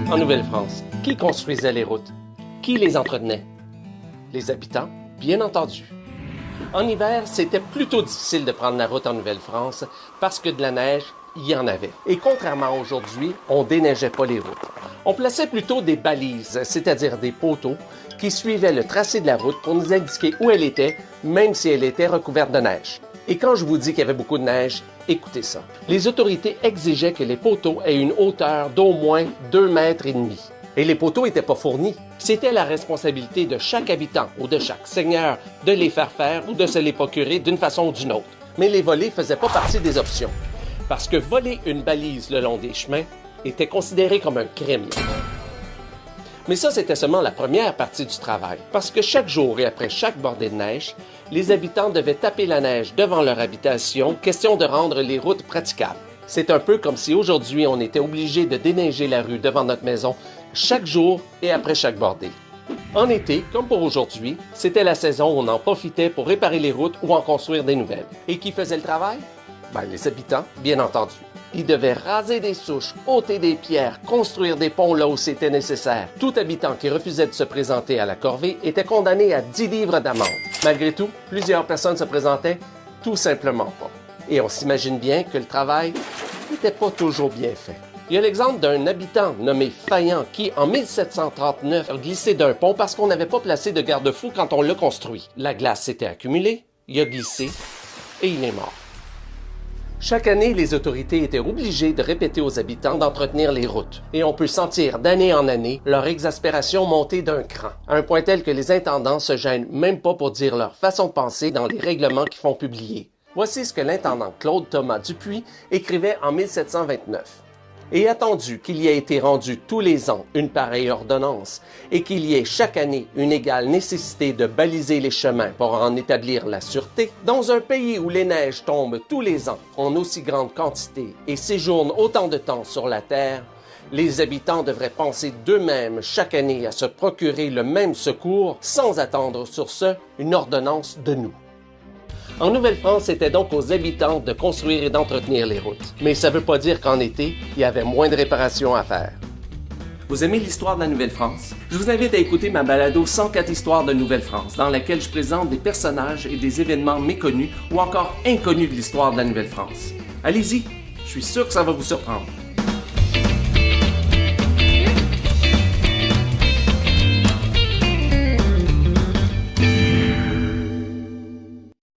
En Nouvelle-France, qui construisait les routes? Qui les entretenait? Les habitants, bien entendu. En hiver, c'était plutôt difficile de prendre la route en Nouvelle-France parce que de la neige, il y en avait. Et contrairement à aujourd'hui, on déneigeait pas les routes. On plaçait plutôt des balises, c'est-à-dire des poteaux, qui suivaient le tracé de la route pour nous indiquer où elle était, même si elle était recouverte de neige. Et quand je vous dis qu'il y avait beaucoup de neige, écoutez ça. Les autorités exigeaient que les poteaux aient une hauteur d'au moins 2,5 mètres. Et les poteaux n'étaient pas fournis. C'était la responsabilité de chaque habitant ou de chaque seigneur de les faire ou de se les procurer d'une façon ou d'une autre. Mais les voler ne faisaient pas partie des options. Parce que voler une balise le long des chemins était considéré comme un crime. Mais ça, c'était seulement la première partie du travail. Parce que chaque jour et après chaque bordée de neige, les habitants devaient taper la neige devant leur habitation, question de rendre les routes praticables. C'est un peu comme si aujourd'hui on était obligé de déneiger la rue devant notre maison chaque jour et après chaque bordée. En été, comme pour aujourd'hui, c'était la saison où on en profitait pour réparer les routes ou en construire des nouvelles. Et qui faisait le travail? Les habitants, bien entendu. Ils devaient raser des souches, ôter des pierres, construire des ponts là où c'était nécessaire. Tout habitant qui refusait de se présenter à la corvée était condamné à 10 livres d'amende. Malgré tout, plusieurs personnes se présentaient tout simplement pas. Et on s'imagine bien que le travail n'était pas toujours bien fait. Il y a l'exemple d'un habitant nommé Faillant qui, en 1739, a glissé d'un pont parce qu'on n'avait pas placé de garde-fou quand on l'a construit. La glace s'était accumulée, il a glissé et il est mort. Chaque année, les autorités étaient obligées de répéter aux habitants d'entretenir les routes. Et on peut sentir d'année en année leur exaspération monter d'un cran, à un point tel que les intendants se gênent même pas pour dire leur façon de penser dans les règlements qu'ils font publier. Voici ce que l'intendant Claude Thomas Dupuis écrivait en 1729. Et attendu qu'il y ait été rendu tous les ans une pareille ordonnance et qu'il y ait chaque année une égale nécessité de baliser les chemins pour en établir la sûreté, dans un pays où les neiges tombent tous les ans en aussi grande quantité et séjournent autant de temps sur la terre, les habitants devraient penser d'eux-mêmes chaque année à se procurer le même secours sans attendre sur ce une ordonnance de nous. En Nouvelle-France, c'était donc aux habitants de construire et d'entretenir les routes. Mais ça ne veut pas dire qu'en été, il y avait moins de réparations à faire. Vous aimez l'histoire de la Nouvelle-France? Je vous invite à écouter ma balado 104 histoires de Nouvelle-France, dans laquelle je présente des personnages et des événements méconnus ou encore inconnus de l'histoire de la Nouvelle-France. Allez-y, je suis sûr que ça va vous surprendre.